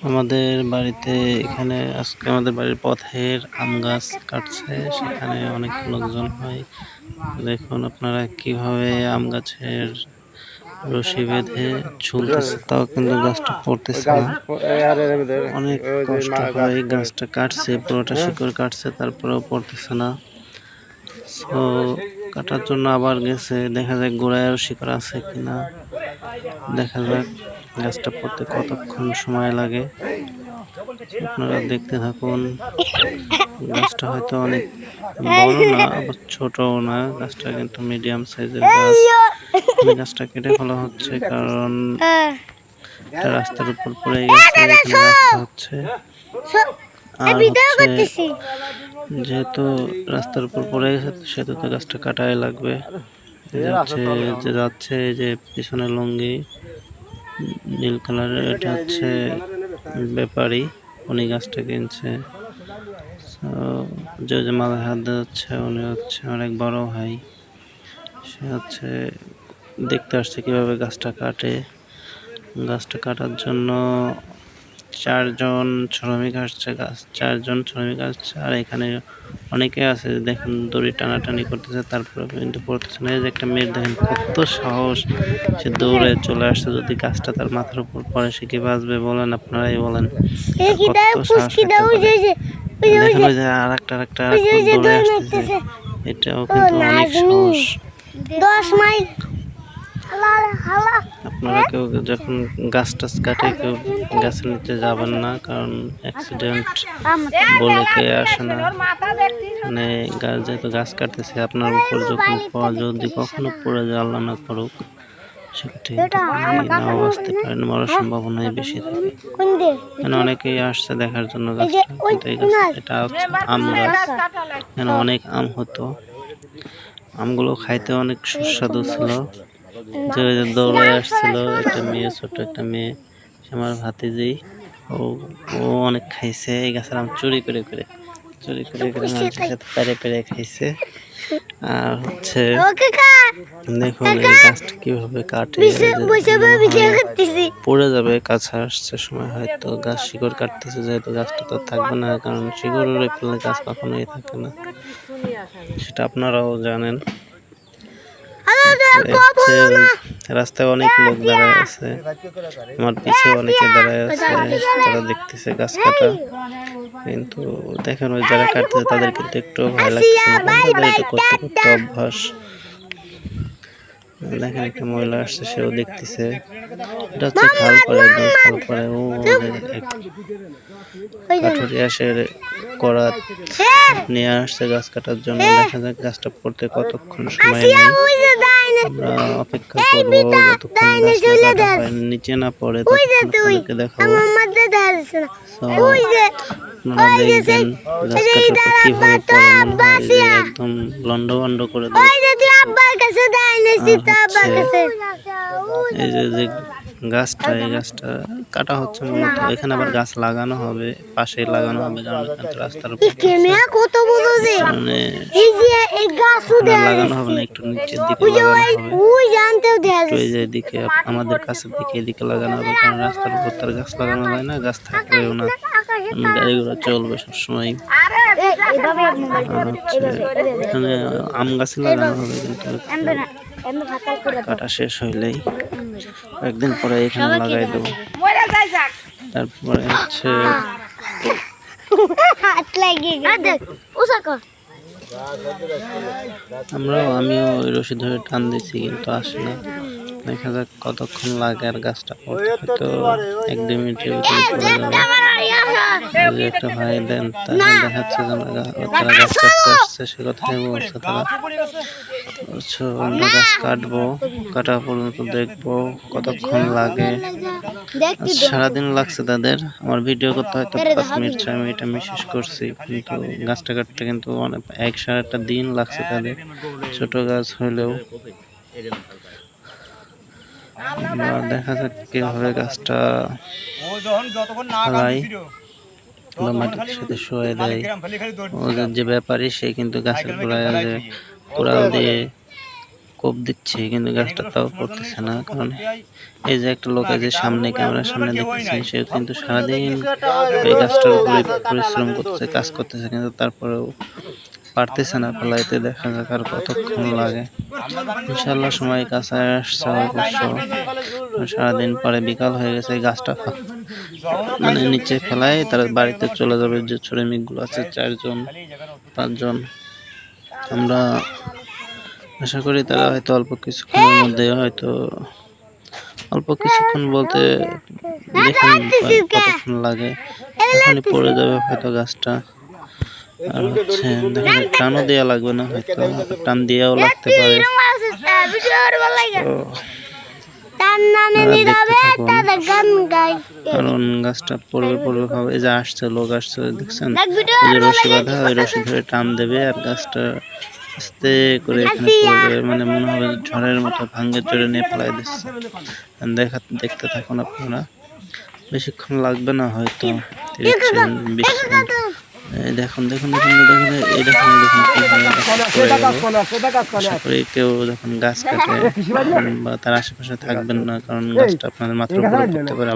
আমাদের বাড়িতে এখানে আজকে আমাদের বাড়ির পথের আম গাছ কাটছে, সেখানে অনেক লোকজন হয়। দেখুন আপনারা কিভাবে আম গাছের রশি বেঁধে ঝুলতেছে, তাও কিন্তু গাছটা পড়তেছে না। অনেক কষ্ট হয়, গাছটা কাটছে, পুরোটা শিকড় কাটছে, তারপরেও পড়তেছে না। তো কাটার জন্য আবার গেছে, দেখা যাক গোড়ায় শিকড় আছে কিনা, দেখা যাক গাছটা পড়তে কতক্ষণ সময় লাগে। আপনারা দেখতে থাকুন। গাছটা হয়তো অনেক বড় না, আবার ছোটও না, গাছটা কিন্তু মিডিয়াম সাইজের গাছ। গাছটা কেটে ফেলা হচ্ছে কারণ এটা রাস্তার উপর পড়ে গেছে, এখানে রাস্তা হচ্ছে। আর হচ্ছে যেহেতু রাস্তার উপর পড়ে গেছে, সেহেতু তো গাছটা কাটাই লাগবে। যে যাচ্ছে যে পিছনে লুঙ্গি নীল কালারের, এটা হচ্ছে ব্যাপারী, উনি গাছটা কিনছে। যে মাথায় হাত দিচ্ছে উনি হচ্ছে অনেক বড় ভাই, সে হচ্ছে দেখতে আসছে কিভাবে গাছটা কাটে। গাছটা কাটার জন্য 4 জন শ্রমিক আসছে, চারজন শ্রমিক আসছে। আর এখানে অনেকে আছে, দেখেন দড়ি টানাটানি করতেছে, তারপরে কিন্তু পড়তেছে না। এই যে একটা মেয়ে, দেখেন কত সাহস, সে দৌড়ে চলে আসছে। যদি গাছটা তার মাথার উপর পড়ে, সে কি বাঁচবে বলেন? আপনারাই বলেন, কত সাহস থাকতে পারে। দেখেন ওই যে আরেকটা দৌড়ে আসতেছে, এটাও কিন্তু অনেক সাহস। 10 মাইল। আপনারা কেউ যখন গাছ টাছ কাটে, কেউ গাছের নিচে যাবেন না, কারণ অ্যাক্সিডেন্ট বলে কে আসে না। মানে যেহেতু গাছ কাটতেছে, আপনার উপর যদি কখনো পড়ে যায়, আল্লাহ না করুক, সেক্ষেত্রে কিন্তু আপনি নাও বাঁচতে পারেন, মরার সম্ভাবনাই বেশি থাকে। এখানে অনেকেই আসছে দেখার জন্য গাছটা, কিন্তু এই গাছ, এটা হচ্ছে আম গাছ, এখানে অনেক আম হতো। আমগুলো খাইতে অনেক সুস্বাদু ছিল। যে দৌড়ে আসছিল একটা মেয়ে, ছোট একটা মেয়ে, সে আমার ভাতিজি। ও ও অনেক খাইছে এই গাছের আম, চুরি করে মানুষের সাথে পেরে খাইছে। আর হচ্ছে দেখুন এই গাছটা কিভাবে কাটে, পড়ে যাবে, কাছে আসছে সময়, হয়তো গাছ শিকড় কাটতেছে, যেহেতু গাছটা তো থাকবে না, কারণ শিকড় উড়ে ফেললে গাছ কখনোই থাকে না, সেটা আপনারাও জানেন। রাস্তায় অনেক লোক দাঁড়ায় আছে, আমার পিছে অনেকে দাঁড়ায় আছে, তারা দেখতেছে গাছ কাটা। কিন্তু দেখেন ওই যারা কাটতেছে তাদের কিন্তু একটু ভয় লাগতেছে না, কারণ তাদের এটা করতে করতে অভ্যাস। দেখেন একটা মহিলা আসছে, সেও দেখতেছে। এটা হচ্ছে খাল পাড়ে, একদম খাল পাড়ে। ও কাঠুরিয়া সে করাত নিয়ে আসছে গাছ কাটার জন্য। দেখা যাক গাছটা পড়তে কতক্ষণ সময় নেয়। আমরা অপেক্ষা করবো যতক্ষণ গাছটা কাটা হয়, নিচে না পড়ে, ততক্ষণ আপনাদেরকে দেখাবো। আপনারা দেখবেন গাছ কাটার পর কিভাবে পড়ে, মনে হয় যে একদম লন্ডভন্ড করে দেবে। এই যে গাছটা, এই গাছটা কাটা হচ্ছে মূলত, এখানে আবার গাছ লাগানো হবে, পাশে লাগানো হবে, কারণ এখানে তো রাস্তার উপর মানে লাগানো হবে না, একটু নিচের দিকে লাগানো হবে, একটু এই যে এদিকে আমাদের কাছের দিকে এদিকে লাগানো হবে, কারণ রাস্তার উপর তার গাছ লাগানো যায় না, গাছ থাকবেও না, গাড়ি ঘোড়া চলবে সবসময়। এখানে আম গাছ লাগানো হবে, কিন্তু কাটা শেষ হইলেই একদিন পরে এখানে লাগাই দেবো। তারপরে হচ্ছে আমিও ওই রশি ধরে টান দিছি, কিন্তু আসে না। দেখা যাক কতক্ষণ লাগে, আর গাছটা পড়তে হয়তো 1-2 মিনিটের ভিতরে পড়ে যাবে। একটা ভাই দেন, তারা দেখাচ্ছে যে তারা গাছ কাটতে আসছে, সে কথাই বলছে তারা। আমরা গাছ কাটবো, কাটা পর্যন্ত দেখবো কতক্ষণ লাগে। সারাদিন লাগছে তাদের, আমার ভিডিও করতে হয়তো 5 মিনিট 6 মিনিট আমি শেষ করছি, কিন্তু গাছটা কাটতে কিন্তু অনেক 1-1.5 দিন লাগছে তাদের, ছোট গাছ হইলেও। দেখা যাক কিভাবে গাছটা ফেলাই বা মাটির সাথে শুয়ে দেয়। ওদের যে ব্যাপারী, সে কিন্তু গাছের গোড়ায় যে কোড়াল দিয়ে কোপ দিচ্ছে কিন্তু গাছটা তাও পড়তেছে না, কারণ এই যে একটা লোক এই যে সামনে ক্যামেরার সামনে দেখতেছেন, সে কিন্তু সারাদিন এই গাছটার উপরে পরিশ্রম করতেছে, কাজ করতেছে, কিন্তু তারপরেও পারতেছে না ফেলাইতে। দেখা যাক আর কতক্ষণ লাগে। ইনশাল্লাহ সময় কাছে আসছে অবশ্য। সারাদিন পরে বিকাল হয়ে গেছে, এই গাছটা মানে নিচে ফেলায় তারা বাড়িতে চলে যাবে। যে শ্রমিকগুলো আছে 4 জন 5 জন, আমরা আশা করি তারা হয়তো অল্প কিছুক্ষণের মধ্যে, হয়তো অল্প কিছুক্ষণ বলতে দেখুন কতক্ষণ লাগে, এখনই পড়ে যাবে হয়তো গাছটা। আর হচ্ছে দেখেন টানও দেওয়া লাগবে না, হয়তো টান দিয়েও লাগতে পারে। তো কারণ গাছটা পড়বে ভাবে, এই যে আসছে লোক আসছে দেখছেন, ওই যে রশি বাঁধা, ওই রশি ধরে টান দেবে আর গাছটা আস্তে করে এখানে পড়ে যাবে, মানে মনে হবে ঝড়ের মতো ভাঙ্গে চড়ে নিয়ে ফেলাই দিচ্ছে। দেখতে থাকুন আপনারা, বেশিক্ষণ লাগবে না, হয়তো 30 সেকেন্ড 20 সেকেন্ড। দেখুন এই দেখুন আশা করি কেউ যখন গাছ কাটে বা তার আশেপাশে থাকবেন না, কারণ গাছটা আপনাদের মাথার উপরে পড়তে পারে।